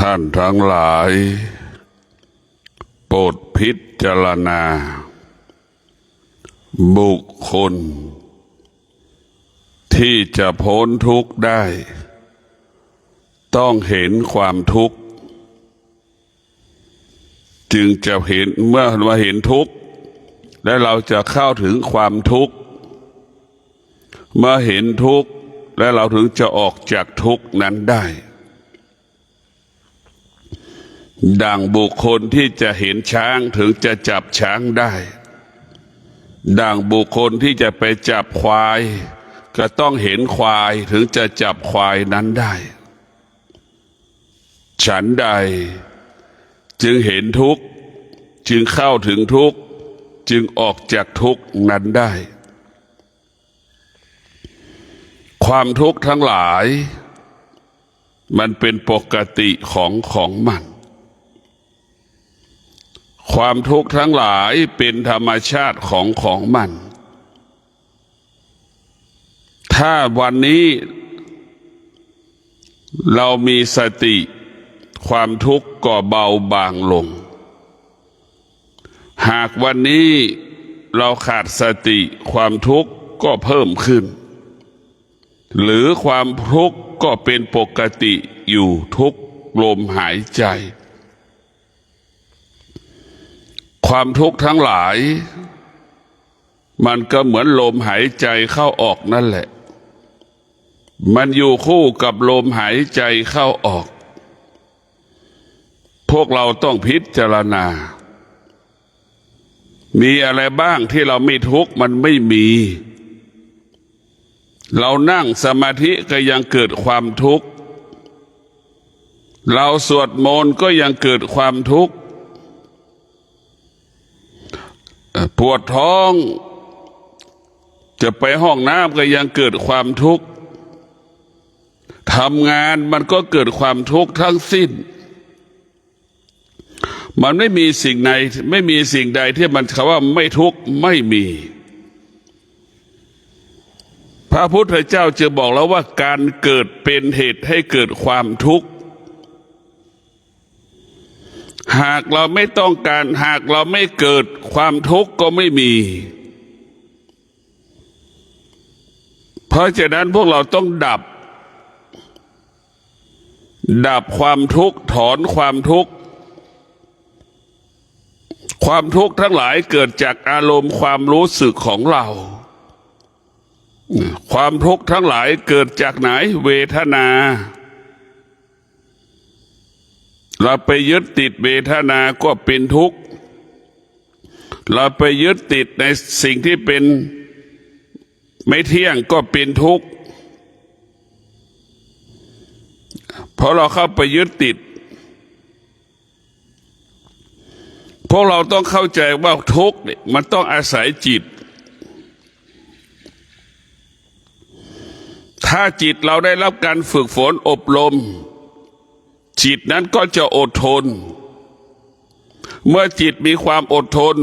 ท่านทั้งหลายโปรดพิจารณาบุคคลที่จะพ้นทุกข์ได้ต้องเห็นความทุกข์จึงจะเห็นเมื่อมาเห็นทุกข์และเราจะเข้าถึงความทุกข์เมื่อเห็นทุกข์และเราถึงจะออกจากทุกข์นั้นได้ดังบุคคลที่จะเห็นช้างถึงจะจับช้างได้ดังบุคคลที่จะไปจับควายก็ต้องเห็นควายถึงจะจับควายนั้นได้ฉันใดจึงเห็นทุกข์จึงเข้าถึงทุกข์จึงออกจากทุกข์นั้นได้ความทุกข์ทั้งหลายมันเป็นปกติของมันความทุกข์ทั้งหลายเป็นธรรมชาติของมันถ้าวันนี้เรามีสติความทุกข์ก็เบาบางลงหากวันนี้เราขาดสติความทุกข์ก็เพิ่มขึ้นหรือความทุกข์ก็เป็นปกติอยู่ทุกลมหายใจความทุกข์ทั้งหลายมันก็เหมือนลมหายใจเข้าออกนั่นแหละมันอยู่คู่กับลมหายใจเข้าออกพวกเราต้องพิจารณามีอะไรบ้างที่เราไม่ทุกข์มันไม่มีเรานั่งสมาธิก็ยังเกิดความทุกข์เราสวดมนต์ก็ยังเกิดความทุกข์ปวดท้องจะไปห้องน้ำก็ยังเกิดความทุกข์ทำงานมันก็เกิดความทุกข์ทั้งสิ้นมันไม่มีสิ่งใดที่มันคำว่าไม่ทุกข์ไม่มีพระพุทธเจ้าจะบอกแล้วว่าการเกิดเป็นเหตุให้เกิดความทุกข์หากเราไม่ต้องการหากเราไม่เกิดความทุกข์ก็ไม่มีเพราะฉะนั้นพวกเราต้องดับความทุกข์ถอนความทุกข์ความทุกข์ทั้งหลายเกิดจากอารมณ์ความรู้สึกของเราความทุกข์ทั้งหลายเกิดจากไหนเวทนาเราไปยึดติดเวทนาก็เป็นทุกข์เราไปยึดติดในสิ่งที่เป็นไม่เที่ยงก็เป็นทุกข์เพราะเราเข้าไปยึดติดพวกเราต้องเข้าใจว่าทุกข์มันต้องอาศัยจิตถ้าจิตเราได้รับการฝึกฝนอบรมจิตนั้นก็จะอดทนเมื่อจิตมีความอดทน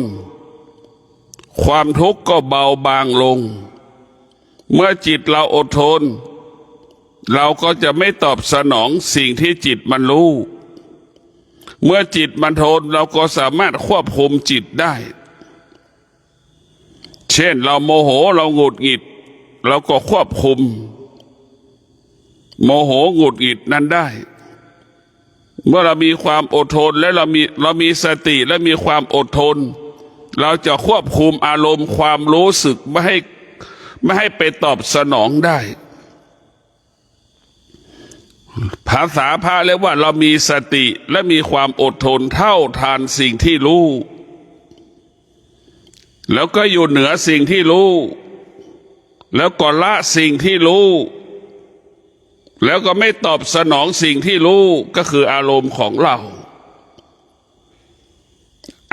ความทุกข์ก็เบาบางลงเมื่อจิตเราอดทนเราก็จะไม่ตอบสนองสิ่งที่จิตมันรู้เมื่อจิตมันทนเราก็สามารถควบคุมจิตได้เช่นเราโมโหเราหงุดหงิดเราก็ควบคุมโมโหหงุดหงิดนั้นได้เมื่อเรามีความอดทนและเรามีสติและมีความอดทนเราจะควบคุมอารมณ์ความรู้สึกไม่ให้ไปตอบสนองได้ภาษาพระเรียกว่าเรามีสติและมีความอดทนเท่าทานสิ่งที่รู้แล้วก็อยู่เหนือสิ่งที่รู้แล้วก็ละสิ่งที่รู้แล้วก็ไม่ตอบสนองสิ่งที่รู้ก็คืออารมณ์ของเรา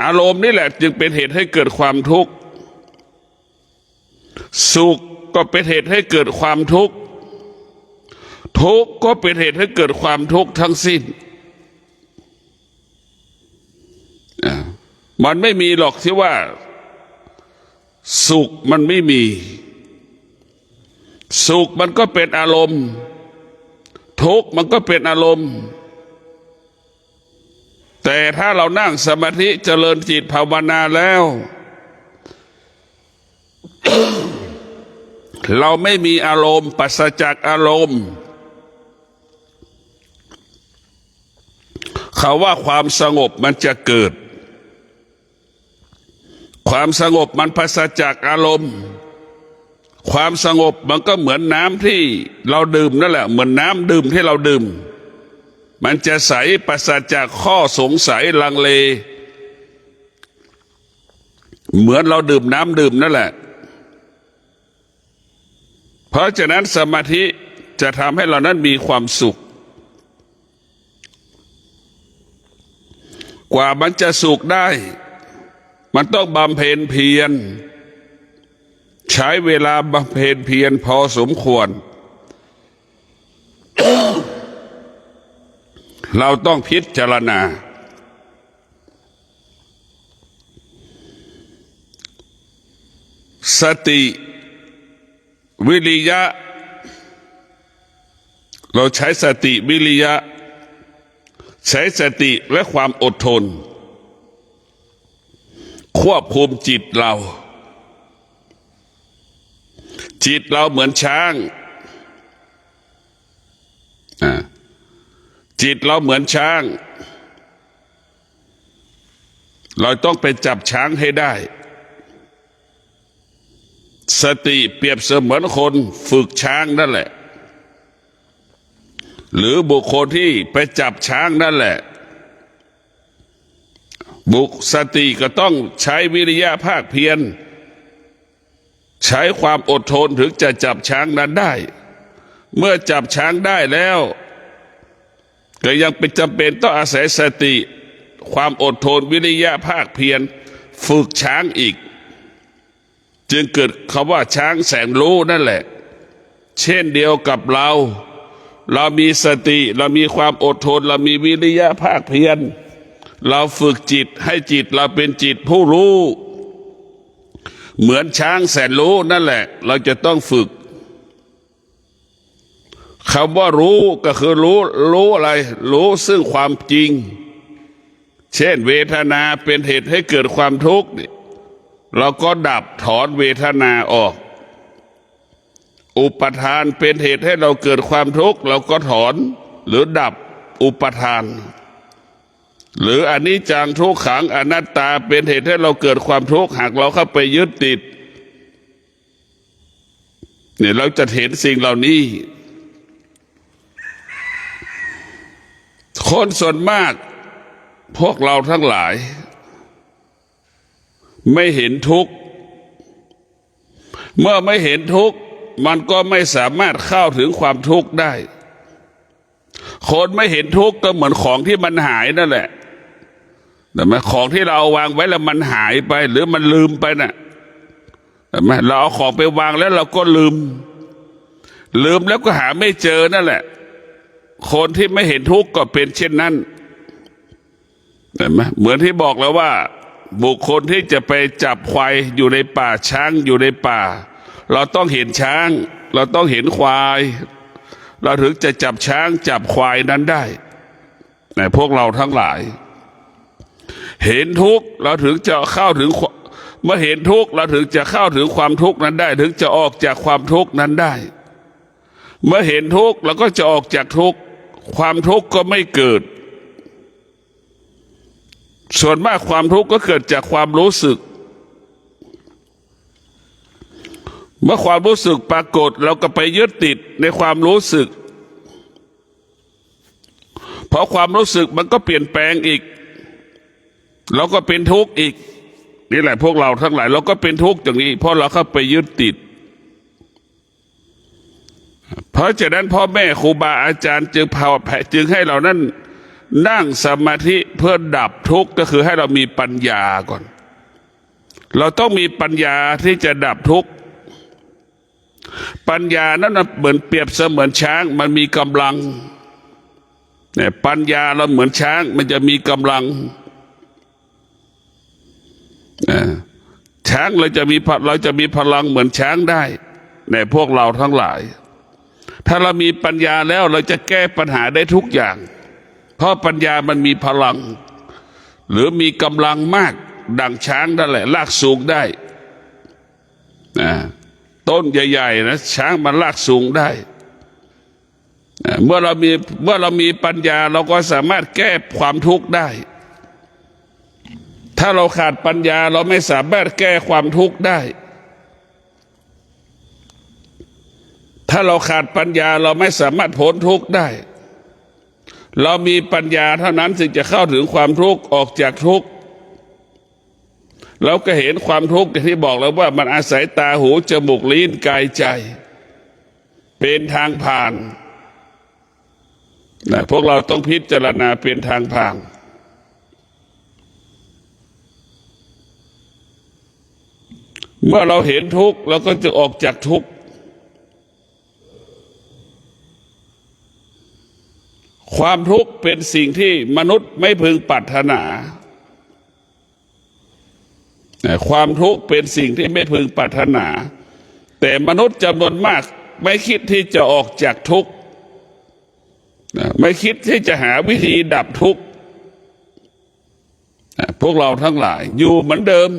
อารมณ์นี่แหละจึงเป็นเหตุให้เกิดความทุกข์สุขก็เป็นเหตุให้เกิดความทุกข์ทุกข์ก็เป็นเหตุให้เกิดความทุกข์ทั้งสิ้นมันไม่มีหรอกที่ว่าสุขมันไม่มีสุขมันก็เป็นอารมณ์ทุกข์มันก็เป็นอารมณ์ แต่ถ้าเรานั่งสมาธิเจริญจิตภาวนาแล้ว เราไม่มีอารมณ์ปราศจากอารมณ์เขาว่าความสงบมันจะเกิดความสงบมันปราศจากอารมณ์ความสงบมันก็เหมือนน้ำที่เราดื่มนั่นแหละเหมือนน้ำดื่มที่เราดื่มมันจะใสปราศจากข้อสงสัยลังเลเหมือนเราดื่มน้ำดื่มนั่นแหละเพราะฉะนั้นสมาธิจะทำให้เรานั้นมีความสุขกว่ามันจะสุขได้มันต้องบำเพ็ญเพียรใช้เวลาบำเพ็ญเพียรพอสมควร เราต้องพิจารณาสติวิริยะเราใช้สติวิริยะใช้สติและความอดทนควบคุมจิตเราเหมือนช้างจิตเราเหมือนช้างเราต้องไปจับช้างให้ได้สติเปรียบเสมือนคนฝึกช้างนั่นแหละหรือบุคคลที่ไปจับช้างนั่นแหละสติก็ต้องใช้วิริยะภาคเพียรใช้ความอดทนถึงจะจับช้างนั้นได้เมื่อจับช้างได้แล้วก็ยังเป็นจำเป็นต้องอาศัยสติความอดทนวิริยะภาคเพียรฝึกช้างอีกจึงเกิดคำว่าช้างแสนรู้นั่นแหละเช่นเดียวกับเรามีสติเรามีความอดทนเรามีวิริยะภาคเพียรเราฝึกจิตให้จิตเราเป็นจิตผู้รู้เหมือนช้างแสนรู้นั่นแหละเราจะต้องฝึกคำว่ารู้ก็คือรู้อะไรรู้ซึ่งความจริงเช่นเวทนาเป็นเหตุให้เกิดความทุกข์เราก็ดับถอนเวทนาออกอุปทานเป็นเหตุให้เราเกิดความทุกข์เราก็ถอนหรือดับอุปทานหรืออนิจจังทุกขังอนัตตาเป็นเหตุให้เราเกิดความทุกข์หากเราเข้าไปยึดติดเนี่ยเราจะเห็นสิ่งเหล่านี้คนส่วนมากพวกเราทั้งหลายไม่เห็นทุกข์เมื่อไม่เห็นทุกข์มันก็ไม่สามารถเข้าถึงความทุกข์ได้คนไม่เห็นทุกข์ก็เหมือนของที่มันหายนั่นแหละแต่ไหมของที่เราเอาวางไว้แล้วมันหายไปหรือมันลืมไปน่ะแต่ไหมเราเอาของไปวางแล้วเราก็ลืมแล้วก็หาไม่เจอนั่นแหละคนที่ไม่เห็นทุกข์ก็เป็นเช่นนั้นเห็นไหมเหมือนที่บอกแล้วว่าบุคคลที่จะไปจับควายอยู่ในป่าช้างอยู่ในป่าเราต้องเห็นช้างเราต้องเห็นควายเราถึงจะจับช้างจับควายนั้นได้แต่พวกเราทั้งหลายเห็นทุกข์เราถึงจะเข้าถึงเมื่อเห็นทุกข์เราถึงจะเข้าถึงความทุกข์นั้นได้ถึงจะออกจากความทุกข์นั้นได้เมื่อเห็นทุกข์เราก็จะออกจากทุกข์ความทุกข์ก็ไม่เกิดส่วนมากความทุกข์ก็เกิดจากความรู้สึกเมื่อความรู้สึกปรากฏเราก็ไปยึดติดในความรู้สึกเพราะความรู้สึกมันก็เปลี่ยนแปลงอีกเราก็เป็นทุกข์อีกนี่แหละพวกเราทั้งหลายเราก็เป็นทุกข์อย่างนี้เพราะเราเข้าไปยึดติดเพราะฉะนั้นพ่อแม่ครูบาอาจารย์จึงให้เรานั้นนั่งสมาธิเพื่อดับทุกข์ก็คือให้เรามีปัญญาก่อนเราต้องมีปัญญาที่จะดับทุกข์ปัญญานั้นเหมือนเปรียบเสมือนช้างมันมีกำลังเนี่ยปัญญาเราเหมือนช้างมันจะมีกำลังช้างเราจะมีพลังเหมือนช้างได้ในพวกเราทั้งหลายถ้าเรามีปัญญาแล้วเราจะแก้ปัญหาได้ทุกอย่างเพราะปัญญามันมีพลัง หรือมีกำลังมากดังช้างนั่นแหละลากสูงได้ต้นใหญ่ๆนะช้างมันลากสูงได้เมื่อเรามีปัญญาเราก็สามารถแก้ความทุกข์ได้ถ้าเราขาดปัญญาเราไม่สามารถแก้ความทุกข์ได้ถ้าเราขาดปัญญาเราไม่สามารถพ้นทุกข์ได้เรามีปัญญาเท่านั้นถึงจะเข้าถึงความทุกข์ออกจากทุกข์เราก็เห็นความทุกข์ที่บอกแล้วว่ามันอาศัยตาหูจมูกลิ้นกายใจเป็นทางผ่านพวกเราต้องพิจารณาเป็นทางผ่านเมื่อเราเห็นทุกข์เราก็จะออกจากทุกข์ความทุกข์เป็นสิ่งที่มนุษย์ไม่พึงปรารถนาความทุกข์เป็นสิ่งที่ไม่พึงปรารถนาแต่มนุษย์จำนวนมากไม่คิดที่จะออกจากทุกข์ไม่คิดที่จะหาวิธีดับทุกข์พวกเราทั้งหลายอยู่เหมือนเดิม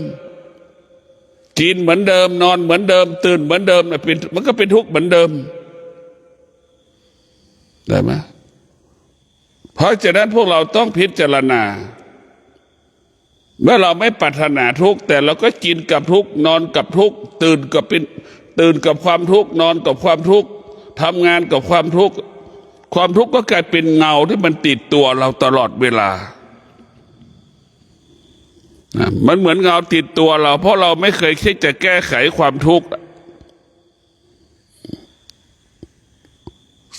กินเหมือนเดิมนอนเหมือนเดิมตื่นเหมือนเดิมมันก็เป็นทุกข์เหมือนเดิมได้ไหมเพราะฉะนั้นพวกเราต้องพิจารณาเมื่อเราไม่ปรารถนาทุกข์แต่เราก็กินกับทุกข์นอนกับทุกข์ตื่นกับความทุกข์นอนกับความทุกข์ทำงานกับความทุกข์ความทุกข์ก็กลายเป็นเงาที่มันติดตัวเราตลอดเวลามันเหมือนเงาติดตัวเราเพราะเราไม่เคยคิดจะแก้ไขความทุกข์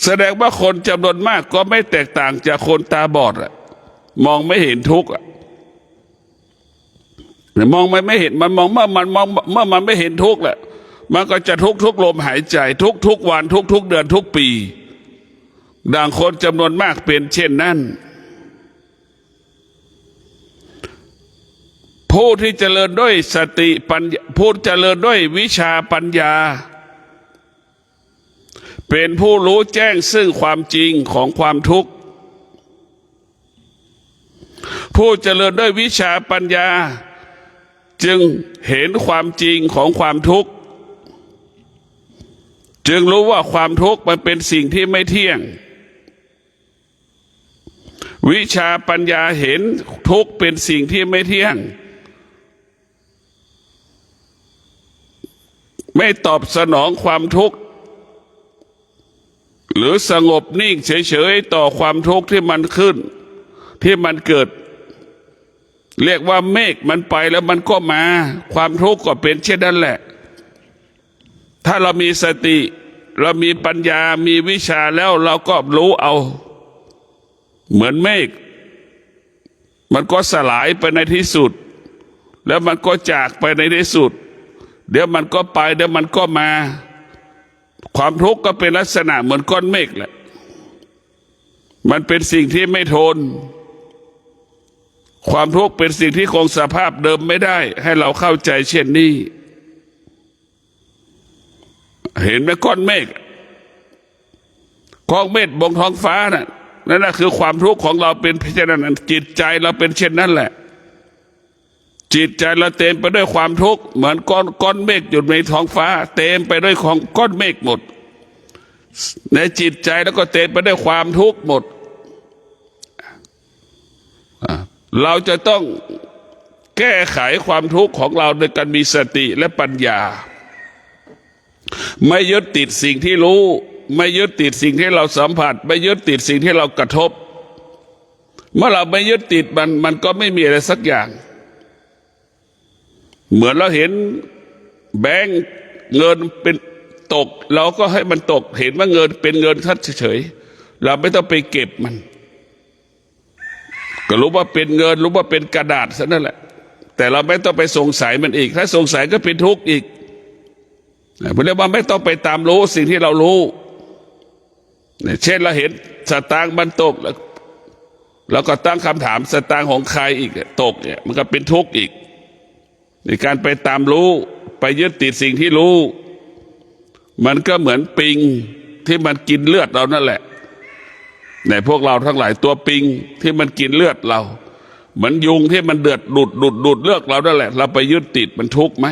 แสดงว่าคนจำนวนมากก็ไม่แตกต่างจากคนตาบอดมองไม่เห็นทุกข์มองไม่เห็นมันมองเมื่อมันไม่เห็นทุกข์แหละมันก็จะทุกลมหายใจทุกวันทุกเดือนทุกปีดังคนจำนวนมากเป็นเช่นนั้นผู้ที่เจริญด้วยสติปัญญาผู้เจริญด้วยวิชาปัญญาเป็นผู้รู้แจ้งซึ่งความจริงของความทุกข์ผู้เจริญด้วยวิชาปัญญาจึงเห็นความจริงของความทุกข์จึงรู้ว่าความทุกข์มันเป็นสิ่งที่ไม่เที่ยงวิชาปัญญาเห็นทุกข์เป็นสิ่งที่ไม่เที่ยงไม่ตอบสนองความทุกข์หรือสงบนิ่งเฉยๆต่อความทุกข์ที่มันขึ้นที่มันเกิดเรียกว่าเมฆมันไปแล้วมันก็มาความทุกข์ก็เป็นเช่นนั้นแหละถ้าเรามีสติเรามีปัญญามีวิชาแล้วเราก็รู้เอาเหมือนเมฆมันก็สลายไปในที่สุดแล้วมันก็จากไปในที่สุดเดี๋ยวมันก็ไปเดี๋ยวมันก็มาความทุกข์ก็เป็นลักษณะเหมือนก้อนเมฆแหละมันเป็นสิ่งที่ไม่ทนความทุกข์เป็นสิ่งที่คงสภาพเดิมไม่ได้ให้เราเข้าใจเช่นนี้เห็นไหมก้อนเมฆบนท้องฟ้านั่นคือความทุกข์ของเราเป็นเช่นนั้นจิตใจเราเป็นเช่นนั้นแหละจิตใจเราเต็มไปด้วยความทุกข์เหมือนก้อนเมฆอยู่ในท้องฟ้าเต็มไปด้วยของก้อนเมฆหมดในจิตใจแล้วก็เต็มไปด้วยความทุกข์หมดเราจะต้องแก้ไขความทุกข์ของเราโดยการมีสติและปัญญาไม่ยึดติดสิ่งที่รู้ไม่ยึดติดสิ่งที่เราสัมผัสไม่ยึดติดสิ่งที่เรากระทบเมื่อเราไม่ยึดติดมันก็ไม่มีอะไรสักอย่างเหมือนเราเห็นแบงก์เงินเป็นตกเราก็ให้มันตกเห็นว่าเงินเป็นเงินคัดเฉยๆเราไม่ต้องไปเก็บมันก็รู้ว่าเป็นเงินรู้ว่าเป็นกระดาษซะนั่นแหละแต่เราไม่ต้องไปสงสัยมันอีกถ้าสงสัยก็เป็นทุกข์อีกเพราะเรียกว่าไม่ต้องไปตามรู้สิ่งที่เรารู้เช่นเราเห็นสตางค์มันตกแล้วก็ตั้งคำถามสตางค์ของใครอีกตกเนี่ยมันก็เป็นทุกข์อีกในการไปตามรู้ไปยึดติดสิ่งที่รู้มันก็เหมือนปิงที่มันกินเลือดเรานั่นแหละในพวกเราทั้งหลายตัวปิงที่มันกินเลือดเรา เหมือนยุงที่มันเดือดดูดเลือกเรานั่นแหละเราไปยึดติดมันทุกข์ไหม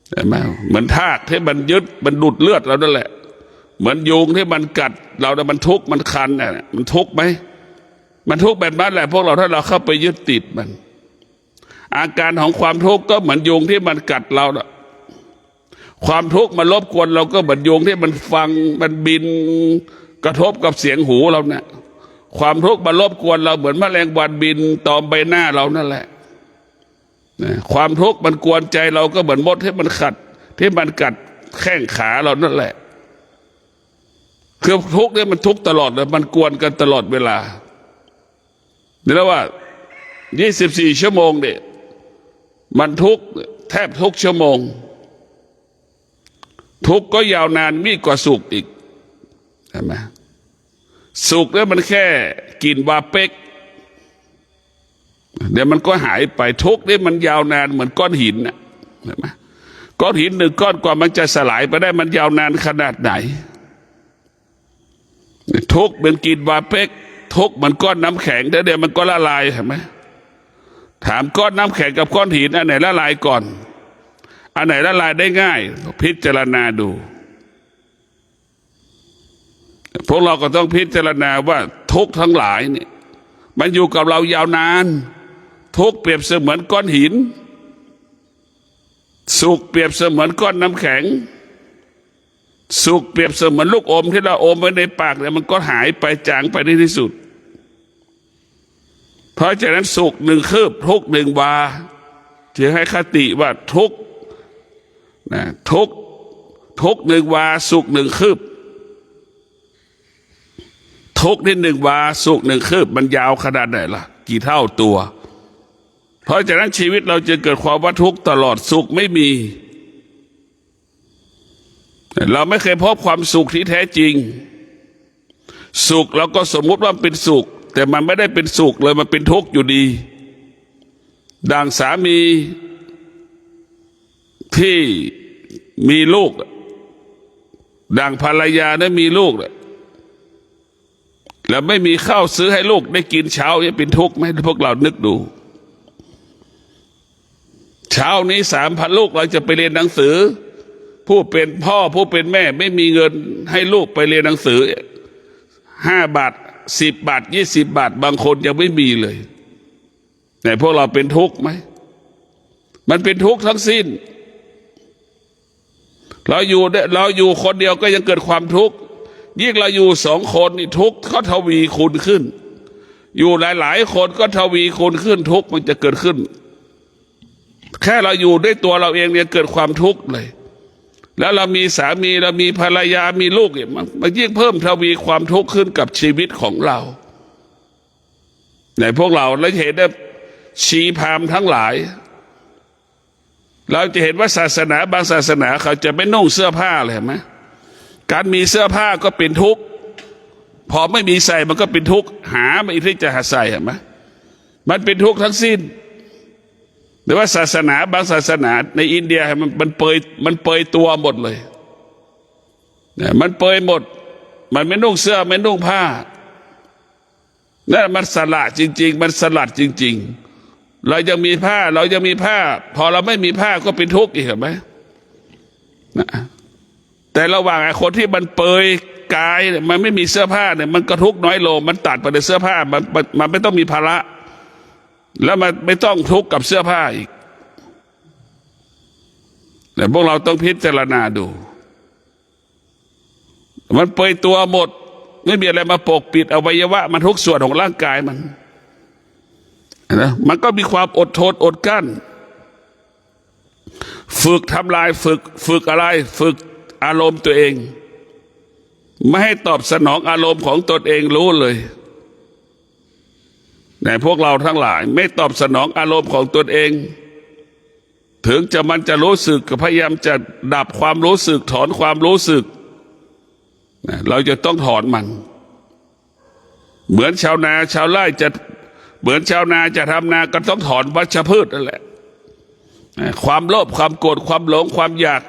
ใช่ไหมเหมือนทากที่มันยึดมันดูดเลือดเรานั่นแหละเหมือนยุงที่มันกัดเราแต่มันทุกข์มันคันเนี่ยมันทุกข์ไหมมันทุกข์แบบนั้นแหละพวกเราถ้าเราเข้าไปยึดติดมันอาการของความทุกข์ก็เหมือนยุงที่มันกัดเราความทุกข์มันรบกวนเราก็เหมือนยุงที่มันฟังมันบินกระทบกับเสียงหูเราเนี่ยความทุกข์มันรบกวนเราเหมือนแมลงวันบินตอมใบหน้าเรานั่นแหละความทุกข์มันกวนใจเราก็เหมือนมดที่มันขัดที่มันกัดแข้งขาเรานั่นแหละคือทุกข์เนี่ยมันทุกข์ตลอดเลยมันกวนกันตลอดเวลานี่แล้วว่า24 ชั่วโมงเนี่ยมันทุกข์แทบทุกชั่วโมงทุกข์ก็ยาวนานมีกว่าสุขอีกใช่ไหมสุขเนี่ยมันแค่กลิ่นวาเป๊กเดี๋ยวมันก็หายไปทุกข์นี่มันยาวนานเหมือนก้อนหินนะเห็นไหมก้อนหิน1 ก้อนกว่ามันจะสลายไปได้มันยาวนานขนาดไหนทุกข์เป็นกลิ่นวาเป๊กทุกข์มันก้อนน้ำแข็งเดี๋ยวมันก็ละลายเห็นไหมถามก้อนน้ำแข็งกับก้อนหินอันไหนละลายก่อนอันไหนละลายได้ง่ายพิจารณาดูพวกเราก็ต้องพิจารณาว่าทุกข์ทั้งหลายเนี่ยมันอยู่กับเรายาวนานทุกข์เปรียบเสมือนก้อนหินสุขเปรียบเสมือนก้อนน้ำแข็งสุขเปรียบเสมือนลูกอมที่เราอมไว้ในปากเนี่ยมันก็หายไปจางไปในที่สุดเพราะฉะนั้นสุข1 คืบทุกข์1 วาจะให้คติว่าทุกข์นะทุกข์1 วาสุข1 คืบทุกข์ที่1 วาสุข1 คืบมันยาวขนาดไหนล่ะกี่เท่าตัวเพราะฉะนั้นชีวิตเราจะเกิดความว่าทุกข์ตลอดสุขไม่มีเราไม่เคยพบความสุขที่แท้จริงสุขเราก็สมมุติว่าเป็นสุขแต่มันไม่ได้เป็นสุขเลยมันเป็นทุกข์อยู่ดีดังสามีที่มีลูกดังภรรยาได้มีลูกแล้วไม่มีข้าวซื้อให้ลูกได้กินเช้าจะเป็นทุกข์ไหมพวกเรานึกดูเช้านี้3,000 ลูกเราจะไปเรียนหนังสือผู้เป็นพ่อผู้เป็นแม่ไม่มีเงินให้ลูกไปเรียนหนังสือ5 บาท10 บาท20 บาทบางคนยังไม่มีเลยแต่พวกเราเป็นทุกข์ไหมมันเป็นทุกข์ทั้งสิ้นเราอยู่คนเดียวก็ยังเกิดความทุกข์ยิ่งเราอยู่2 คนนี่ทุกข์ก็ทวีคูณขึ้นอยู่หลายๆคนก็ทวีคูณขึ้นทุกข์มันจะเกิดขึ้นแค่เราอยู่ด้วยตัวเราเองเนี่ยเกิดความทุกข์เลยแล้วเรามีสามีเรามีภรรยามีลูกเนี่ยมันยิ่งเพิ่มทวีความทุกข์ขึ้นกับชีวิตของเราในพวกเราเราเห็นได้ชีพราหมณ์ทั้งหลายเราจะเห็นว่าศาสนาบางศาสนาเขาจะไม่นุ่งเสื้อผ้าเลยเห็นไหมการมีเสื้อผ้าก็เป็นทุกข์พอไม่มีใส่มันก็เป็นทุกข์หาไม่ที่จะหาใส่เห็นไหมมันเป็นทุกข์ทั้งสิ้นแต่ว่าศาสนาบางศาสนาในอินเดียมันเปยตัวหมดเลยเนี่ยมันเปยหมดมันไม่นุ่งเสื้อไม่นุ่งผ้านั่นมันสละจริงๆมันสลัดจริงๆเรายังมีผ้าพอเราไม่มีผ้าก็เป็นทุกข์อีกเห็นไหมนะแต่ระหว่างไอ้คนที่มันเปยกายเนี่ยมันไม่มีเสื้อผ้าเนี่ยมันก็ทุกข์น้อยลงมันตัดไปในเสื้อผ้ามันไม่ต้องมีภาระแล้วมันไม่ต้องทุกข์กับเสื้อผ้าอีกแต่พวกเราต้องพิจารณาดูมันเปยตัวหมดไม่มีอะไรมาปกปิดอวัยวะมันทุกส่วนของร่างกายมันนะมันก็มีความอดทนอดกั้นฝึกทำลายฝึกอะไรฝึกอารมณ์ตัวเองไม่ให้ตอบสนองอารมณ์ของตนเองรู้เลยแต่พวกเราทั้งหลายไม่ตอบสนองอารมณ์ของตนเองถึงมันจะรู้สึกก็พยายามจะดับความรู้สึกถอนความรู้สึกเราจะต้องถอนมันเหมือนชาวนาชาวไร่เหมือนชาวนาจะทำนาก็ต้องถอนวัชพืชนั่นแหละความโลภความโกรธความหลงความอยาก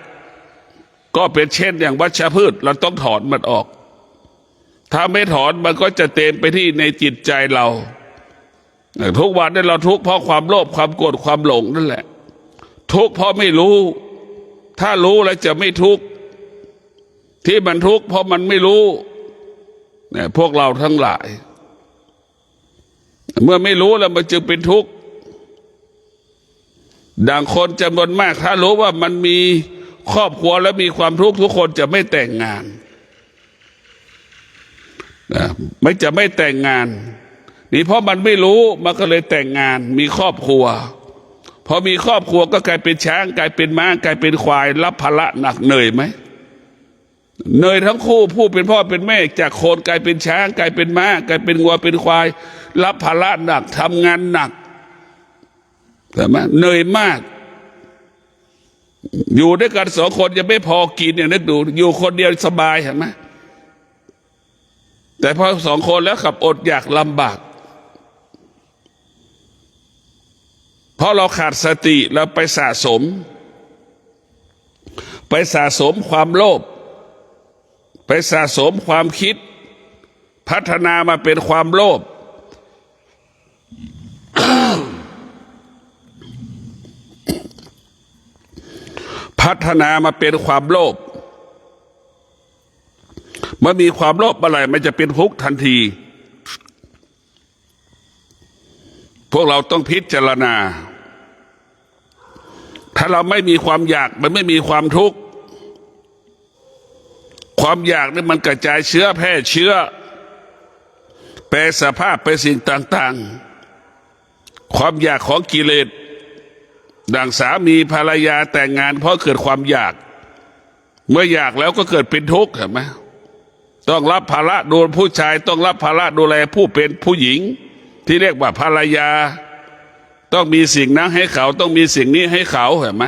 ก็เป็นเช่นอย่างวัชพืชเราต้องถอนมันออกถ้าไม่ถอนมันก็จะเต็มไปที่ในจิตใจเรา ทุกวันนี้เราทุกข์เพราะความโลภความโกรธความหลงนั่นแหละทุกข์เพราะไม่รู้ถ้ารู้แล้วจะไม่ทุกข์ที่มันทุกข์เพราะมันไม่รู้เนี่ยพวกเราทั้งหลายเมื่อไม่รู้แล้วมันจึงเป็นทุกข์ดังคนจำนวนมากถ้ารู้ว่ามันมีครอบครัวแล้วมีความทุกข์ทุกคนจะไม่แต่งงานไม่จะไม่แต่งงานนี่เพราะมันไม่รู้มันก็เลยแต่งงานมีครอบครัวพอมีครอบครัวก็กลายเป็นช้างกลายเป็นม้ากลายเป็นควายรับภาระหนักเหนื่อยไหมเหนื่อยทั้งคู่ผู้เป็นพ่อเป็นแม่จากโคนกลายเป็นช้างกลายเป็นม้ากลายเป็นวัวเป็นควายรับภาระหนักทำงานหนักใช่ไหมเหนื่อยมากอยู่ด้วยกันสองคนยังไม่พอกินเนี่ยนึกดูอยู่คนเดียวสบายเห็นไหมแต่พอสองคนแล้วขับอดอยากลำบากเพราะเราขาดสติเราไปสะสมความโลภไปสะสมความคิดพัฒนามาเป็นความโลภ พัฒนามาเป็นความโลภเมื่อมีความโลภเมื่อไหร่มันจะเป็นทุกข์ทันทีพวกเราต้องพิจารณาถ้าเราไม่มีความอยากมันไม่มีความทุกข์ความอยากนี่มันกระจายเชื้อแพร่เชื้อแปรสภาพไปสิ่งต่างๆความอยากของกิเลสดังสามีภรรยาแต่งงานเพราะเกิดความอยากเมื่ออยากแล้วก็เกิดเป็นทุกข์เห็นไหมต้องรับภาระดูผู้ชายต้องรับภาระดูแลผู้เป็นผู้หญิงที่เรียกว่าภรรยาต้องมีสิ่งนั้นให้เขาต้องมีสิ่งนี้ให้เขาเห็นไหม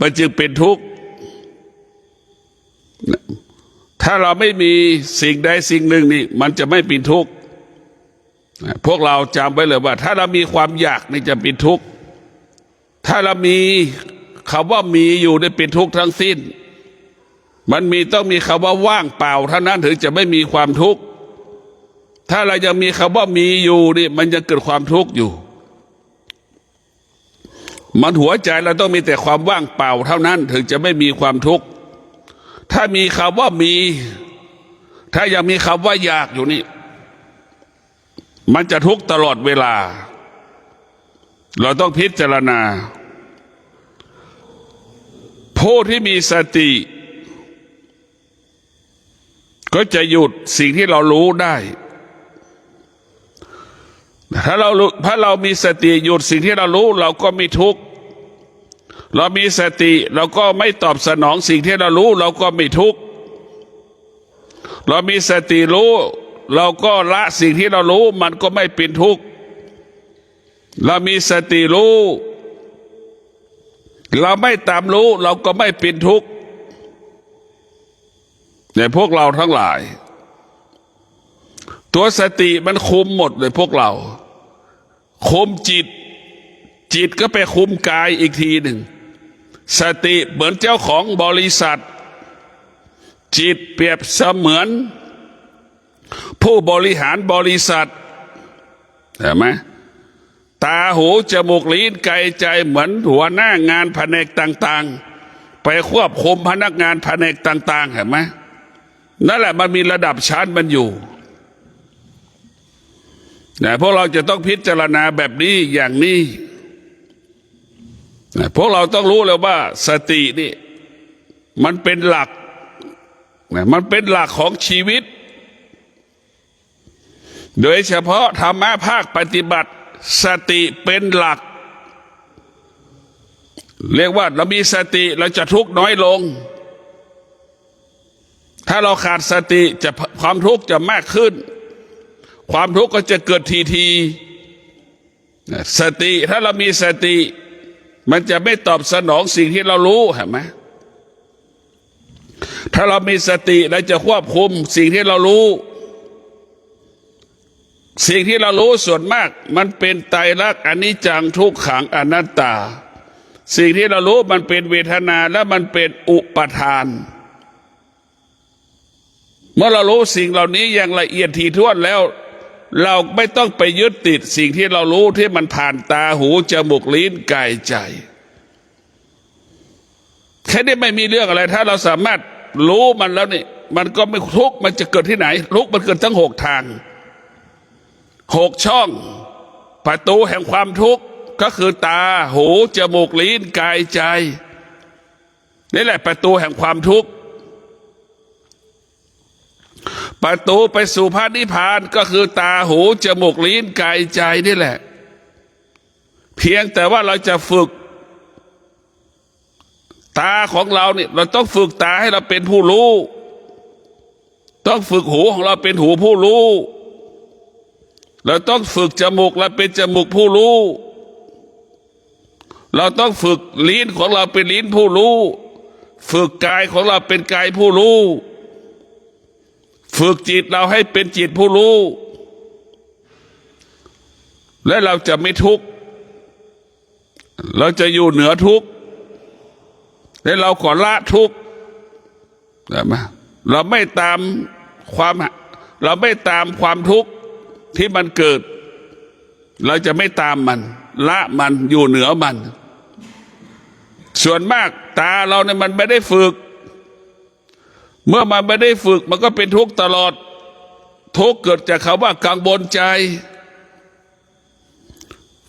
มันจึงเป็นทุกข์ถ้าเราไม่มีสิ่งใดสิ่งหนึ่งนี่มันจะไม่เป็นทุกข์พวกเราจำไว้เลยว่าถ้าเรามีความอยากนี่จะเป็นทุกข์ถ้าเรามีคำว่ามีอยู่ได้เป็นทุกข์ทั้งสิ้นมันมีต้องมีคำว่าว่างเปล่าเท่านั้นถึงจะไม่มีความทุกข์ถ้าเรายังมีคำว่ามีอยู่นี่มันจะเกิดความทุกข์อยู่มันหัวใจเราต้องมีแต่ความว่างเปล่าเท่านั้นถึงจะไม่มีความทุกข์ถ้ามีคำว่ามีถ้ายังมีคำว่าอยากอยู่นี่มันจะทุกข์ตลอดเวลาเราต้องพิจารณาผู้ที่มีสติก็จะหยุดสิ่งที่เรารู้ได้ถ้าเรามีสติหยุดสิ่งที่เรารู้เราก็ไม่ทุกข์เรามีสติเราก็ไม่ตอบสนองสิ่งที่เรารู้เราก็ไม่ทุกข์เรามีสติรู้เราก็ละสิ่งที่เรารู้มันก็ไม่เป็นทุกข์เรามีสติรู้เราไม่ตามรู้เราก็ไม่เป็นทุกข์ในพวกเราทั้งหลายตัวสติมันคุมหมดเลยพวกเราคุมจิตก็ไปคุมกายอีกทีหนึ่งสติเหมือนเจ้าของบริษัทจิตเปรียบเสมือนผู้บริหารบริษัทเห็นไหมตาหูจมูกลิ้นกายใจเหมือนหัวหน้างานแผนกต่างๆไปควบคุมพนักงานแผนกต่างๆเห็นไหมนั่นแหละมันมีระดับชั้นมันอยู่พวกเราจะต้องพิจารณาแบบนี้อย่างนี้พวกเราต้องรู้เลยว่าสตินี่มันเป็นหลักมันเป็นหลักของชีวิตโดยเฉพาะธรรมะภาคปฏิบัติสติเป็นหลักเรียกว่าเรามีสติเราจะทุกข์น้อยลงถ้าเราขาดสติจะความทุกข์จะมากขึ้นความทุกข์ก็จะเกิดทีสติถ้าเรามีสติมันจะไม่ตอบสนองสิ่งที่เรารู้เห็นไหมถ้าเรามีสติเราจะควบคุมสิ่งที่เรารู้สิ่งที่เรารู้ส่วนมากมันเป็นไตรลักษณ์อนิจจังทุกขังอนัตตาสิ่งที่เรารู้มันเป็นเวทนาและมันเป็นอุปทานเมื่อเรารู้สิ่งเหล่านี้อย่างละเอียดถี่ถ้วนแล้ว เราไม่ต้องไปยึดติดสิ่งที่เรารู้ที่มันผ่านตาหูจมูกลิ้นกายใจแค่นี้ไม่มีเรื่องอะไรถ้าเราสามารถรู้มันแล้วนี่มันก็ไม่ทุกข์มันจะเกิดที่ไหนทุกข์มันเกิดทั้ง6 ทาง6 ช่องประตูแห่งความทุกข์ก็คือตาหูจมูกลิ้นกายใจนี่แหละประตูแห่งความทุกข์ประตูไปสู่พระนิพพานก็คือตาหูจมูกลิ้นกายใจนี่แหละเพียงแต่ว่าเราจะฝึกตาของเราเนี่ยเราต้องฝึกตาให้เราเป็นผู้รู้ต้องฝึกหูของเราเป็นหูผู้รู้เราต้องฝึกจมูกเราเป็นจมูกผู้รู้เราต้องฝึกลิ้นของเราเป็นลิ้นผู้รู้ฝึกกายของเราเป็นกายผู้รู้ฝึกจิตเราให้เป็นจิตผู้รู้และเราจะไม่ทุกข์เราจะอยู่เหนือทุกข์และเราขอละทุกข์เราไม่ตามความทุกข์ที่มันเกิดเราจะไม่ตามมันละมันอยู่เหนือมันส่วนมากตาเราเนี่ยมันไม่ได้ฝึกเมื่อมันไม่ได้ฝึกมันก็เป็นทุกข์ตลอดทุกข์เกิดจากคำว่ากังวลใจ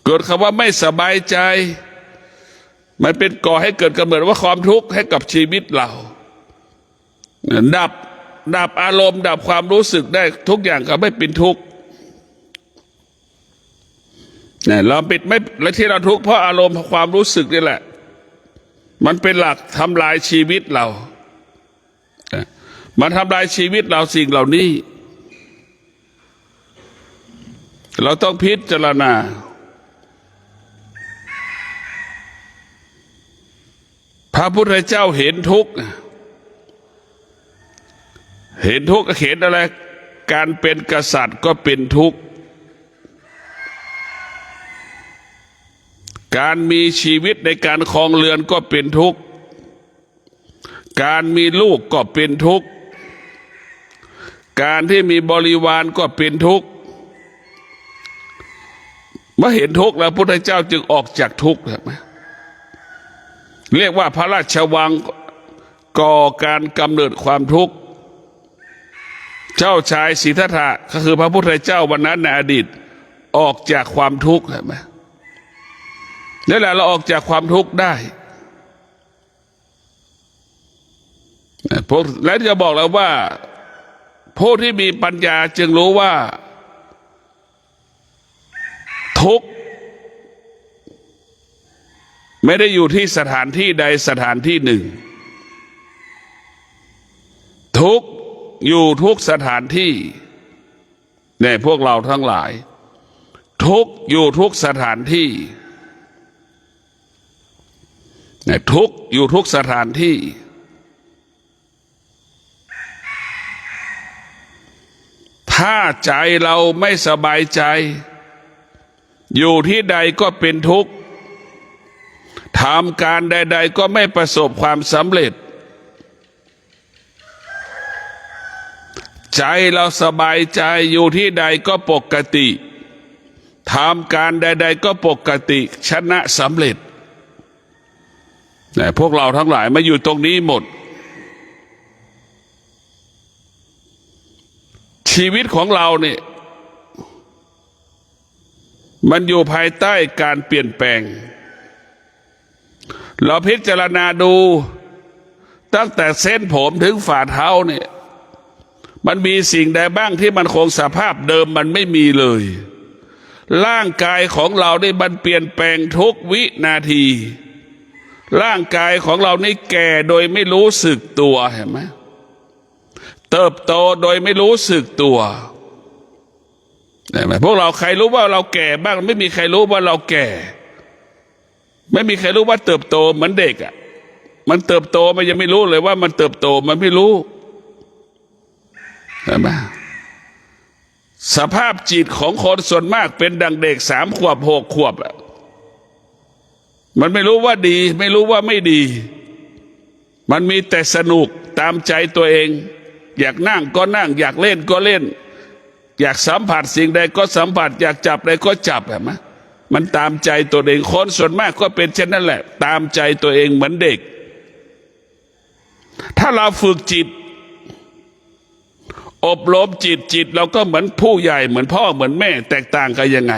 เกิดคำว่าไม่สบายใจมันเป็นก่อให้เกิดกำเนิดว่าความทุกข์ให้กับชีวิตเราดับอารมณ์ดับความรู้สึกได้ทุกอย่างก็ไม่เป็นทุกข์เนี่ยเราปิดไม่และที่เราทุกข์เพราะอารมณ์ความรู้สึกนี่แหละมันเป็นหลักทำลายชีวิตเรามันทำลายชีวิตเราสิ่งเหล่านี้เราต้องพิจารณาพระพุทธเจ้าเห็นทุกข์เห็นทุกข์เห็นอะไรการเป็นกษัตริย์ก็เป็นทุกข์การมีชีวิตในการครองเรือนก็เป็นทุกข์การมีลูกก็เป็นทุกข์การที่มีบริวารก็เป็นทุกข์เมื่อเห็นทุกข์แล้วพระพุทธเจ้าจึงออกจากทุกข์ใช่ไหมเรียกว่าพระราชวังก่อการกำเนิดความทุกข์เจ้าชายสิทธัตถะก็คือพระพุทธเจ้าวันนั้นในอดีตออกจากความทุกข์ใช่ไหมนี่แหละเราออกจากความทุกข์ได้และจะบอกแล้วว่าผู้ที่มีปัญญาจึงรู้ว่าทุกข์ไม่ได้อยู่ที่สถานที่ใดสถานที่หนึ่งทุกข์อยู่ทุกสถานที่เนี่ยพวกเราทั้งหลายทุกข์อยู่ทุกสถานที่เนี่ยทุกข์อยู่ทุกสถานที่ถ้าใจเราไม่สบายใจอยู่ที่ใดก็เป็นทุกข์ทำการใดๆก็ไม่ประสบความสำเร็จใจเราสบายใจอยู่ที่ใดก็ปกติทำการใดๆก็ปกติชนะสำเร็จแต่พวกเราทั้งหลายมาอยู่ตรงนี้หมดชีวิตของเราเนี่ยมันอยู่ภายใต้การเปลี่ยนแปลงเราพิจารณาดูตั้งแต่เส้นผมถึงฝ่าเท้าเนี่ยมันมีสิ่งใดบ้างที่มันคงสภาพเดิมมันไม่มีเลยร่างกายของเราเนี่ยมันเปลี่ยนแปลงทุกวินาทีร่างกายของเรานี่แก่โดยไม่รู้สึกตัวเห็นไหมเติบโตโดยไม่รู้สึกตัวเห็นไหมพวกเราใครรู้ว่าเราแก่บ้างไม่มีใครรู้ว่าเราแก่ไม่มีใครรู้ว่าเติบโตเหมือนเด็กอ่ะมันเติบโตมันยังไม่รู้เลยว่ามันเติบโตมันไม่รู้เห็นไหมสภาพจิตของคนส่วนมากเป็นดังเด็ก3 ขวบ 6 ขวบอ่ะมันไม่รู้ว่าดีไม่รู้ว่าไม่ดีมันมีแต่สนุกตามใจตัวเองอยากนั่งก็นั่งอยากเล่นก็เล่น อยากสัมผัสสิ่งใดก็สัมผัสอยากจับอะไรก็จับเห็นไหมมันตามใจตัวเองคนส่วนมากก็เป็นเช่นนั้นแหละตามใจตัวเองเหมือนเด็กถ้าเราฝึกจิตอบรมจิตเราก็เหมือนผู้ใหญ่เหมือนพ่อเหมือนแม่แตกต่างกันยังไง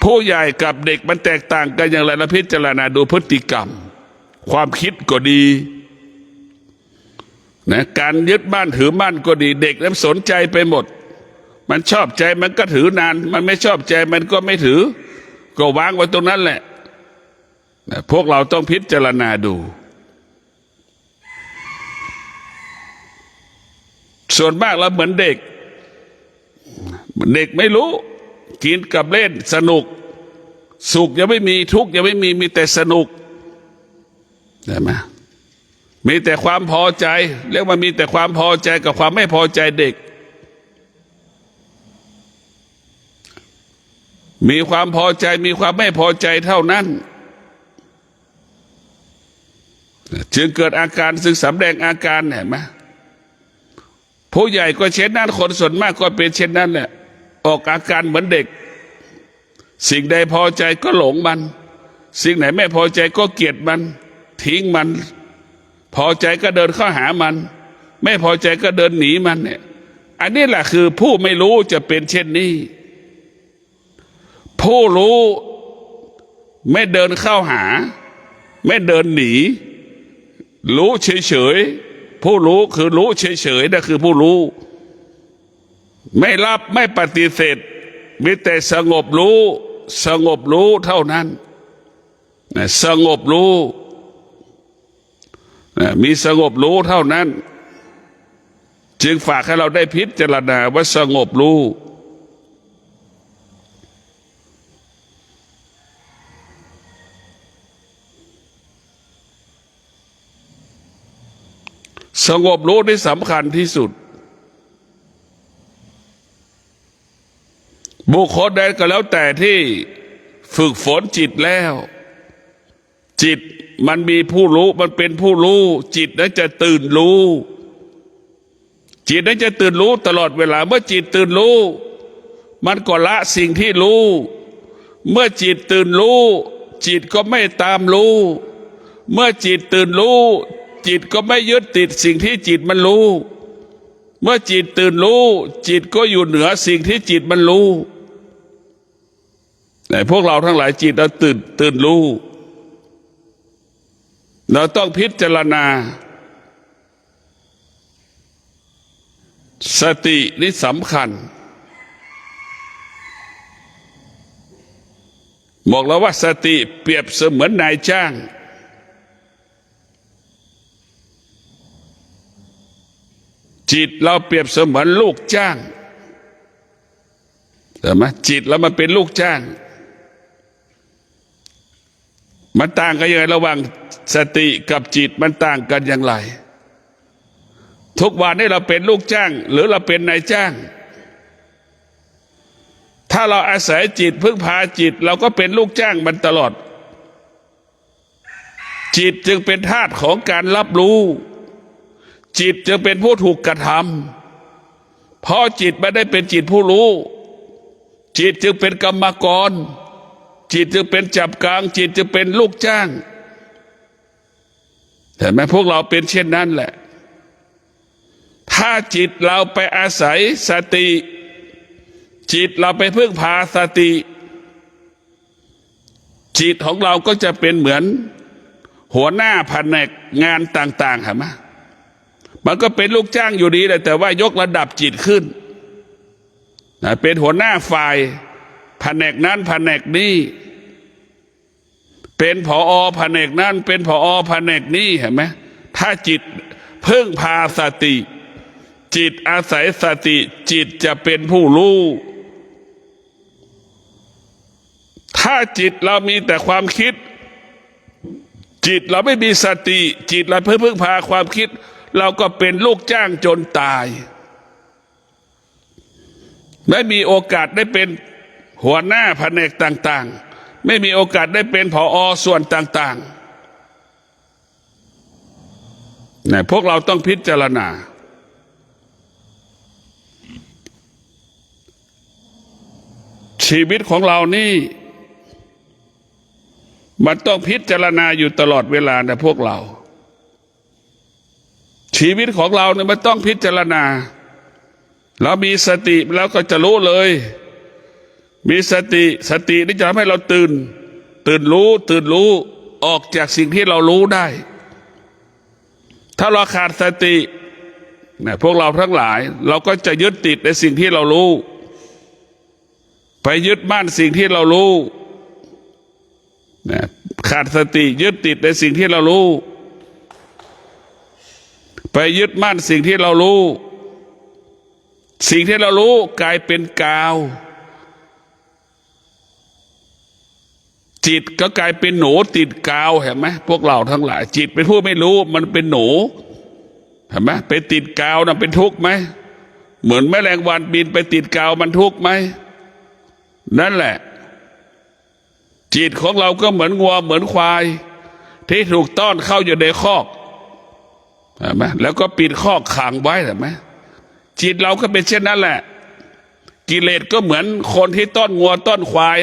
ผู้ใหญ่กับเด็กมันแตกต่างกันอย่างไรเราพิจารณาดูพฤติกรรมความคิดก็ดีนะการยึดมั่นถือมั่นก็ดีเด็กนั้นสนใจไปหมดมันชอบใจมันก็ถือนานมันไม่ชอบใจมันก็ไม่ถือก็วางไว้ตรงนั้นแหละนะพวกเราต้องพิจารณาดูส่วนมากเราเหมือนเด็กไม่รู้กินกับเล่นสนุกสุขยังไม่มีทุกข์ยังไม่มีแต่สนุกใช่ไหมมีแต่ความพอใจเรียกว่ามีแต่ความพอใจกับความไม่พอใจเด็กมีความพอใจมีความไม่พอใจเท่านั้นจึงเกิดอาการซึ่งสำแดงอาการเห็นไหมผู้ใหญ่ก็เช่นนั้นคนส่วนมากก็เป็นเช่นนั้นแหละออกอาการเหมือนเด็กสิ่งใดพอใจก็หลงมันสิ่งไหนไม่พอใจก็เกลียดมันทิ้งมันพอใจก็เดินเข้าหามันไม่พอใจก็เดินหนีมันเนี่ยอันนี้แหละคือผู้ไม่รู้จะเป็นเช่นนี้ผู้รู้ไม่เดินเข้าหาไม่เดินหนีรู้เฉยๆผู้รู้คือรู้เฉยๆนั่นคือผู้รู้ไม่รับไม่ปฏิเสธมีแต่สงบรู้เท่านั้นสงบรู้มีสงบรู้เท่านั้นจึงฝากให้เราได้พิจารณาว่าสงบรู้สงบรู้ที่สำคัญที่สุดบุคคลใดก็แล้วแต่ที่ฝึกฝนจิตแล้วจิตมันมีผู้รู้มันเป็นผู้รู้จิตนั้นจะตื่นรู้จิตนั้นจะตื่นรู้ตลอดเวลาเมื่อจิตตื่นรู้มันก็ละสิ่งที่รู้เมื่อจิตตื่นรู้จิตก็ไม่ตามรู้เมื่อจิตตื่นรู้จิตก็ไม่ยึดติดสิ่งที่จิตมันรู้เมื่อจิตตื่นรู้จิตก็อยู่เหนือสิ่งที่จิตมันรู้แต่พวกเราทั้งหลายจิตเราตื่นรู้เราต้องพิจารณาสตินี่สำคัญบอกแล้วว่าสติเปรียบเสมือนนายจ้างจิตเราเปรียบเสมือนลูกจ้างเห็นไหมจิตเรามาเป็นลูกจ้างมันต่างกันยังไงระหว่างสติกับจิตมันต่างกันอย่างไรทุกวันนี้เราเป็นลูกจ้างหรือเราเป็นนายจ้างถ้าเราอาศัยจิตพึ่งพาจิตเราก็เป็นลูกจ้างมันตลอดจิตจึงเป็นธาตุของการรับรู้จิตจึงเป็นผู้ถูกกระทำเพราะจิตไม่ได้เป็นจิตผู้รู้จิตจึงเป็นกรรมกรจิตจึงเป็นจับกลางจิตจึงเป็นลูกจ้างเห็นไหมพวกเราเป็นเช่นนั้นแหละถ้าจิตเราไปอาศัยสติจิตเราไปพึ่งพาสติจิตของเราก็จะเป็นเหมือนหัวหน้าแผนกงานต่างๆเห็นไหมมันก็เป็นลูกจ้างอยู่ดีแต่ว่ายกระดับจิตขึ้นเป็นหัวหน้าฝ่ายแผนกนั้นแผนกนี้เป็นผอ.แผนกนั้นเป็นผอ.แผนกนี้เห็นไหมถ้าจิตพึ่งพาสติจิตอาศัยสติจิตจะเป็นผู้รู้ถ้าจิตเรามีแต่ความคิดจิตเราไม่มีสติจิตเราพึ่งพาความคิดเราก็เป็นลูกจ้างจนตายไม่มีโอกาสได้เป็นหัวหน้าแผนกต่างๆไม่มีโอกาสได้เป็นผอ.ส่วนต่างๆพวกเราต้องพิจารณา ชีวิตของเรานี่มันต้องพิจารณาอยู่ตลอดเวลานะพวกเราชีวิตของเราเนี่ยมันต้องพิจารณาเรามีสติแล้วก็จะรู้เลยมีสตินี่จะทำให้เราตื่นรู้ออกจากสิ่งที่เรารู้ได้ถ้าเราขาดสติเนี่ยพวกเราทั้งหลายเราก็จะยึดติดในสิ่งที่เรารู้ไปยึดมั่นสิ่งที่เรารู้เนี่ยขาดสติยึดติดในสิ่งที่เรารู้ไปยึดมั่นสิ่งที่เรารู้สิ่งที่เรารู้กลายเป็นกาวจิตก็กลายเป็นหนูติดกาวเห็นไหมพวกเราทั้งหลายจิตเป็นผู้ไม่รู้มันเป็นหนูเห็นไหมไปติดกาวนะเป็นทุกข์ไหมเหมือนแมลงวันบินไปติดกาวมันทุกข์ไหมนั่นแหละจิตของเราก็เหมือนวัวเหมือนควายที่ถูกต้อนเข้าอยู่ในคอกเห็นไหมแล้วก็ปิดคอกขังไว้เห็นไหมจิตเราก็เป็นเช่นนั้นแหละกิเลสก็เหมือนคนที่ต้อนงัวต้อนควาย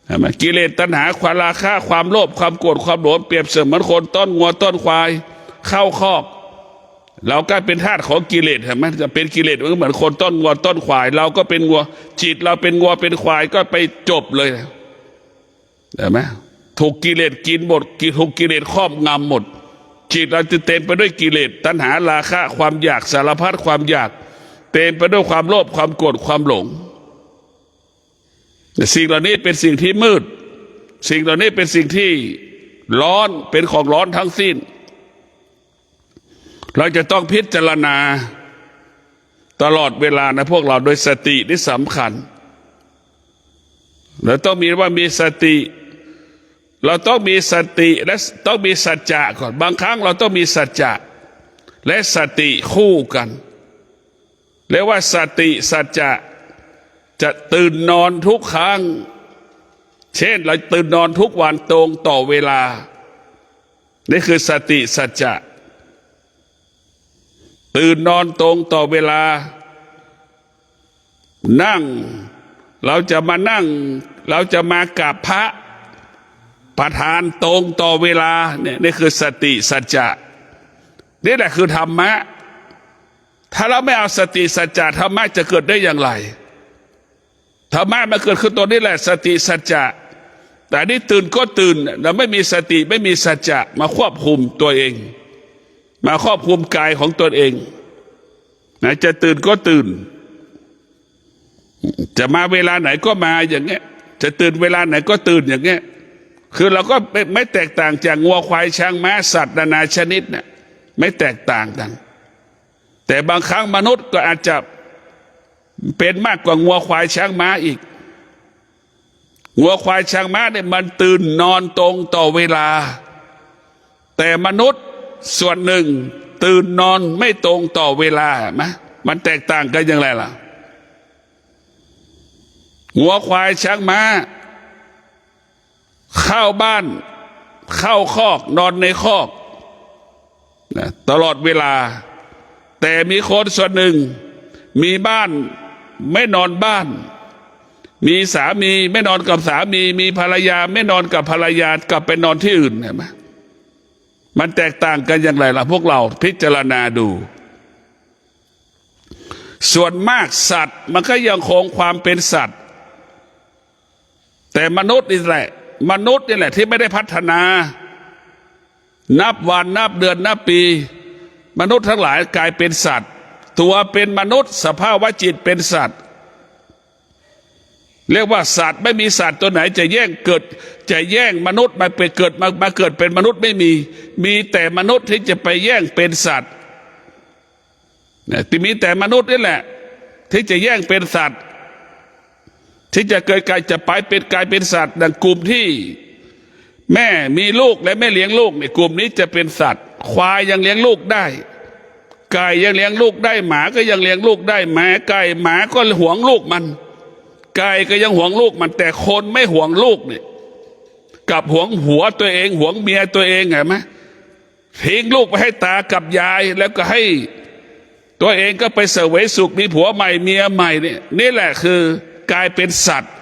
เห็นไหมกิเลสตัณหาความราคะความโลภความโกรธความหลงเปรียบเสมือนคนต้อนงัวต้อนควายเข้าคอกเราก็เป็นทาสของกิเลสเห็นไหมจะเป็นกิเลสก็เหมือนคนต้อนงัวต้อนควายเราก็เป็นงัวจิตเราเป็นงัวเป็นควายก็ไปจบเลยเห็นไหมถูกกิเลสกินหมดถูกกิเลสครอบงำหมดจิตเราจะเต็มไปด้วยกิเลสตัณหาราคะความอยากสารพัดความอยากเต็มไปด้วยความโลภความโกรธความหลงสิ่งเหล่านี้เป็นสิ่งที่มืดสิ่งเหล่านี้เป็นสิ่งที่ร้อนเป็นของร้อนทั้งสิ้นเราจะต้องพิจารณาตลอดเวลานะพวกเราโดยสติที่สำคัญเราต้องมีสติเราต้องมีสติและต้องมีสัจจะก่อนบางครั้งเราต้องมีสัจจะและสติคู่กันเรียกว่าสติสัจจะจะตื่นนอนทุกครั้งเช่นเราตื่นนอนทุกวันตรงต่อเวลานี่คือสติสัจจะตื่นนอนตรงต่อเวลานั่งเราจะมากราบพระประธานตรงต่อเวลาเนี่ยนี่คือสติสัจจะนี่แหละคือธรรมะถ้าเราไม่เอาสติสัจจะธรรมะจะเกิดได้อย่างไรธรรมะมันเกิดขึ้นตัวนี้แหละสติสัจจะแต่นี่ตื่นก็ตื่นเราไม่มีสติไม่มีสัจจะมาควบคุมตัวเองมาควบคุมกายของตนเองนะจะตื่นก็ตื่นจะมาเวลาไหนก็มาอย่างเงี้ยจะตื่นเวลาไหนก็ตื่นอย่างเงี้ยคือเราก็ไม่แตกต่างจากงัวควายช้างม้าสัตว์นานาชนิดเนี่ยไม่แตกต่างกันแต่บางครั้งมนุษย์ก็อาจจะเป็นมากกว่างัวควายช้างม้าอีกงัวควายช้างม้าเนี่ยมันตื่นนอนตรงต่อเวลาแต่มนุษย์ส่วนหนึ่งตื่นนอนไม่ตรงต่อเวลาไหมมันแตกต่างกันอย่างไรล่ะงัวควายช้างม้าเข้าบ้านเข้าคอกนอนในคอกนะตลอดเวลาแต่มีคนส่วนหนึ่งมีบ้านไม่นอนบ้านมีสามีไม่นอนกับสามีมีภรรยาไม่นอนกับภรรยากลับไปนอนที่อื่นเห็นไหมมันแตกต่างกันอย่างไรล่ะพวกเราพิจารณาดูส่วนมากสัตว์มันก็ยังคงความเป็นสัตว์แต่มนุษย์นี่แหละที่ไม่ได้พัฒนานับวันนับเดือนนับปีมนุษย์ทั้งหลายกลายเป็นสัตว์ตัวเป็นมนุษย์สภาวะจิตเป็นสัตว์เรียกว่าสัตว์ไม่มีสัตว์ตัวไหนจะแย่งมนุษย์มาเกิดเป็นมนุษย์ไม่มีแต่มนุษย์ที่จะไปแย่งเป็นสัตว์ที่มีแต่มนุษย์นี่แหละที่จะแย่งเป็นสัตว์ที่จะเกิดกลายเป็นสัตว์ดังกลุ่มที่แม่มีลูกและแม่เลี้ยงลูกเนี่ยกลุ่มนี้จะเป็นสัตว์ควายยังเลี้ยงลูกได้ไก่ยังเลี้ยงลูกได้หมาก็ยังเลี้ยงลูกได้หมาก็หวงลูกมันไก่ก็ยังหวงลูกมันแต่คนไม่หวงลูกเนี่ยกับหวงหัวตัวเองหวงเมียตัวเองเห็นไหมทิ้งลูกไปให้ตากับยายแล้วก็ให้ตัวเองก็ไปเสวยสุขมีผัวใหม่เมียใหม่เนี่ยนี่แหละคือ กลายเป็นสัตว์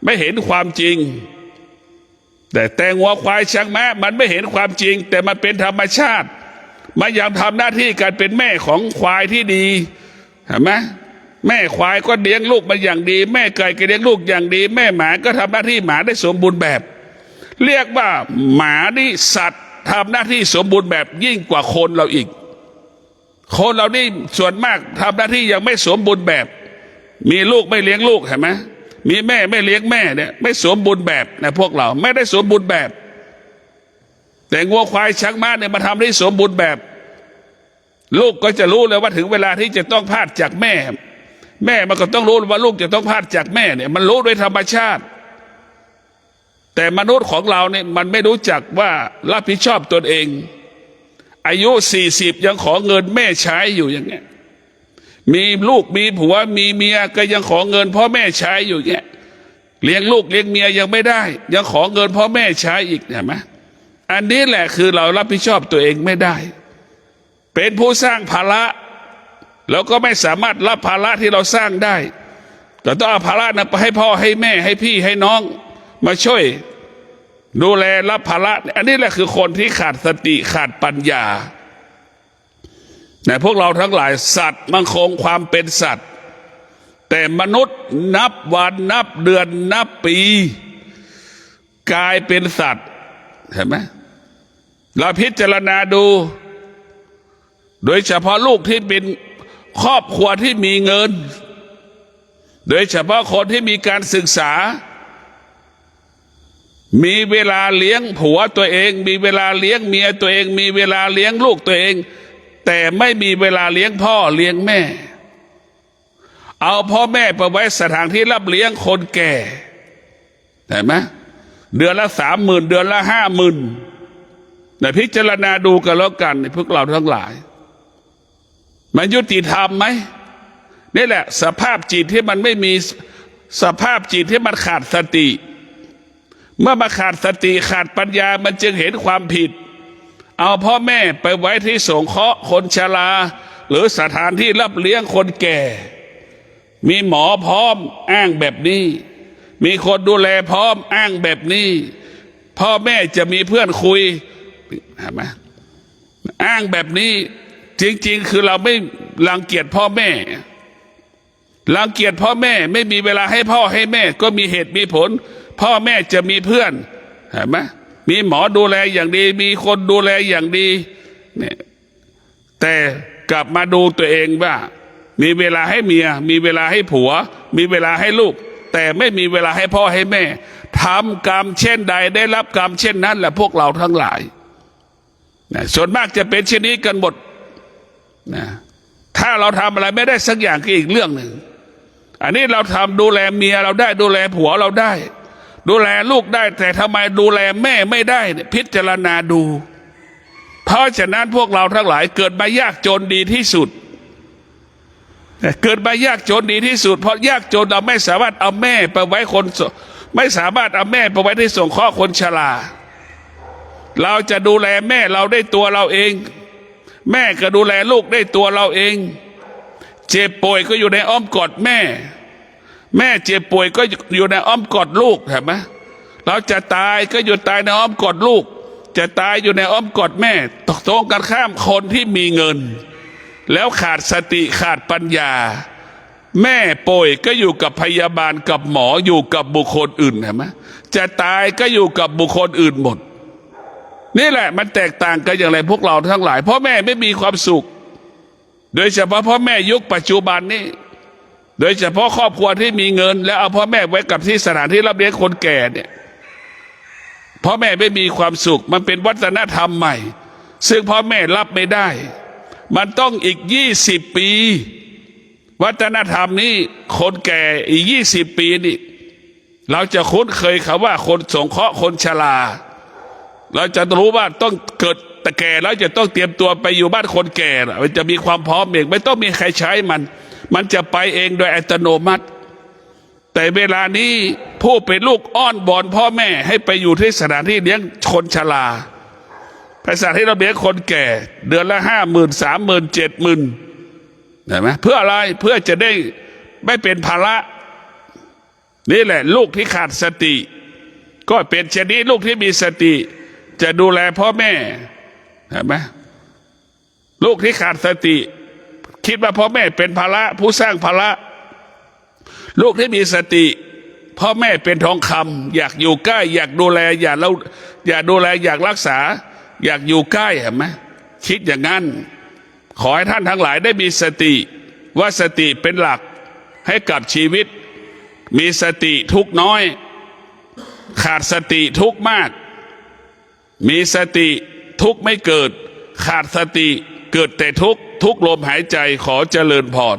ไม่เห็นความจริงแต่งัวควายช้างม้ามันไม่เห็นความจริงแต่มันเป็นธรรมชาติมันยังทำหน้าที่การเป็นแม่ของควายที่ดีเห็นไหมแม่ควายก็เลี้ยงลูกมันอย่างดีแม่ไก่ก็เลี้ยงลูกอย่างดีแม่หมาก็ทำหน้าที่หมาได้สมบูรณ์แบบเรียกว่าหมานี่สัตว์ทำหน้าที่สมบูรณ์แบบยิ่งกว่าคนเราอีกคนเรานี่ส่วนมากทำหน้าที่ยังไม่สมบูรณ์แบบมีลูกไม่เลี้ยงลูกเห็นไหมมีแม่ไม่เลี้ยงแม่เนี่ยไม่สมบูรณ์แบบนะพวกเราไม่ได้สมบูรณ์แบบแต่งัวควายช้างม้าเนี่ยมาทำได้สมบูรณ์แบบลูกก็จะรู้เลยว่าถึงเวลาที่จะต้องพลาดจากแม่แม่มันก็ต้องรู้ว่าลูกจะต้องพลาดจากแม่เนี่ยมันรู้โดยธรรมชาติแต่มนุษย์ของเราเนี่ยมันไม่รู้จักว่ารับผิดชอบตนเองอายุ40ยังขอเงินแม่ใช้อยู่อย่างเงี้ยมีลูกมีผัวมีเมียก็ยังขอเงินพ่อแม่ใช้อยู่เงี้ยเลี้ยงลูกเลี้ยงเมียยังไม่ได้ยังขอเงินพ่อแม่ใช้อีกเห็นไหมอันนี้แหละคือเรารับผิดชอบตัวเองไม่ได้เป็นผู้สร้างภาระแล้วก็ไม่สามารถรับภาระที่เราสร้างได้ก็ต้องเอาภาระนั้นไปให้พ่อให้แม่ให้พี่ให้น้องมาช่วยดูแลรับภาระอันนี้แหละคือคนที่ขาดสติขาดปัญญาพวกเราทั้งหลายสัตว์มันคงความเป็นสัตว์แต่มนุษย์นับวันนับเดือนนับปีกลายเป็นสัตว์เห็นไหมเราพิจารณาดูโดยเฉพาะลูกที่เป็นครอบครัวที่มีเงินโดยเฉพาะคนที่มีการศึกษามีเวลาเลี้ยงผัวตัวเองมีเวลาเลี้ยงเมียตัวเองมีเวลาเลี้ยงลูกตัวเองแต่ไม่มีเวลาเลี้ยงพ่อเลี้ยงแม่เอาพ่อแม่ไปไว้สถานที่รับเลี้ยงคนแก่เห็นไหมเดือนละ30,000เดือนละ50,000แต่พิจารณาดูกันแล้วกันพวกเราทั้งหลายมันยุติธรรมไหมนี่แหละสภาพจิตที่มันไม่มีสภาพจิตที่มันขาดสติเมื่อมาขาดสติขาดปัญญามันจึงเห็นความผิดเอาพ่อแม่ไปไว้ที่สงเคราะห์คนชราหรือสถานที่รับเลี้ยงคนแก่มีหมอพร้อมอ้างแบบนี้มีคนดูแลพร้อมอ้างแบบนี้พ่อแม่จะมีเพื่อนคุยเห็นไหมอ้างแบบนี้จริงๆคือเราไม่รังเกียจพ่อแม่รังเกียจพ่อแม่ไม่มีเวลาให้พ่อให้แม่ก็มีเหตุมีผลพ่อแม่จะมีเพื่อนเห็นไหมมีหมอดูแลอย่างดีมีคนดูแลอย่างดีเนี่ยแต่กลับมาดูตัวเองว่ามีเวลาให้เมียมีเวลาให้ผัวมีเวลาให้ลูกแต่ไม่มีเวลาให้พ่อให้แม่ทำกรรมเช่นใดได้รับกรรมเช่นนั้นแหละพวกเราทั้งหลายส่วนมากจะเป็นเช่นนี้กันหมดนะถ้าเราทำอะไรไม่ได้สักอย่างก็อีกเรื่องหนึ่งอันนี้เราทำดูแลเมียเราได้ดูแลผัวเราได้ดูแลลูกได้แต่ทำไมดูแลแม่ไม่ได้เนี่ยพิจารณาดูเพราะฉะนั้นพวกเราทั้งหลายเกิดมายากจนดีที่สุดเกิดมายากจนดีที่สุดเพราะยากจนเราไม่สามารถเอาแม่ไปไว้คนไม่สามารถเอาแม่ไปไว้ที่สงเคราะห์คนชราเราจะดูแลแม่เราได้ตัวเราเองแม่ก็ดูแลลูกได้ตัวเราเองเจ็บป่วยก็อยู่ในอ้อมกอดแม่แม่เจ็บป่วยก็อยู่ในอ้อมกอดลูกเห็นไหมเราจะตายก็อยู่ตายในอ้อมกอดลูกจะตายอยู่ในอ้อมกอดแม่ตรงกันข้ามคนที่มีเงินแล้วขาดสติขาดปัญญาแม่ป่วยก็อยู่กับพยาบาลกับหมออยู่กับบุคคลอื่นเห็นไหมจะตายก็อยู่กับบุคคลอื่นหมดนี่แหละมันแตกต่างกันอย่างไรพวกเราทั้งหลายพ่อแม่ไม่มีความสุขโดยเฉพาะพ่อแม่ยุคปัจจุบันนี้โดยเฉพาะครอบครัวที่มีเงินแล้วเอาพ่อแม่ไว้กับที่สถานที่รับเลี้ยงคนแก่เนี่ยพ่อแม่ไม่มีความสุขมันเป็นวัฒนธรรมใหม่ซึ่งพ่อแม่รับไม่ได้มันต้องอีก20 ปีวัฒนธรรมนี้คนแก่อีก20 ปีนี่เราจะคุ้นเคยคำว่าคนสงเคราะห์คนชราเราจะรู้ว่าต้องเกิดแต่แก่แล้วจะต้องเตรียมตัวไปอยู่บ้านคนแก่มันจะมีความพร้อมเองไม่ต้องมีใครใช้มันจะไปเองโดยอัตโนมัติแต่เวลานี้ผู้เป็นลูกอ้อนวอนพ่อแม่ให้ไปอยู่ที่สถานที่เลี้ยงคนชราไปสถานที่เราเลี้ยงคนแก่เดือนละ50,000 30,000 70,000เห็นไหมเพื่ออะไรเพื่อจะได้ไม่เป็นภาระ นี่แหละลูกที่ขาดสติ ก็เป็นชนิดลูกที่มีสติ จะดูแลพ่อแม่เห็นไหมลูกที่ขาดสติ คิดว่าพ่อแม่เป็นภาระผู้สร้างภาระลูกที่มีสติพ่อแม่เป็นทองคำอยากอยู่ใกล้อยากดูแลอยากดูแลอยากรักษา อยากอยู่ใกล้เห็นไหมคิดอย่างนั้นขอให้ท่านทั้งหลายได้มีสติว่าสติเป็นหลักให้กับชีวิตมีสติทุกน้อยขาดสติทุกมากมีสติทุกไม่เกิดขาดสติเกิดแต่ทุกลมหายใจขอเจริญพร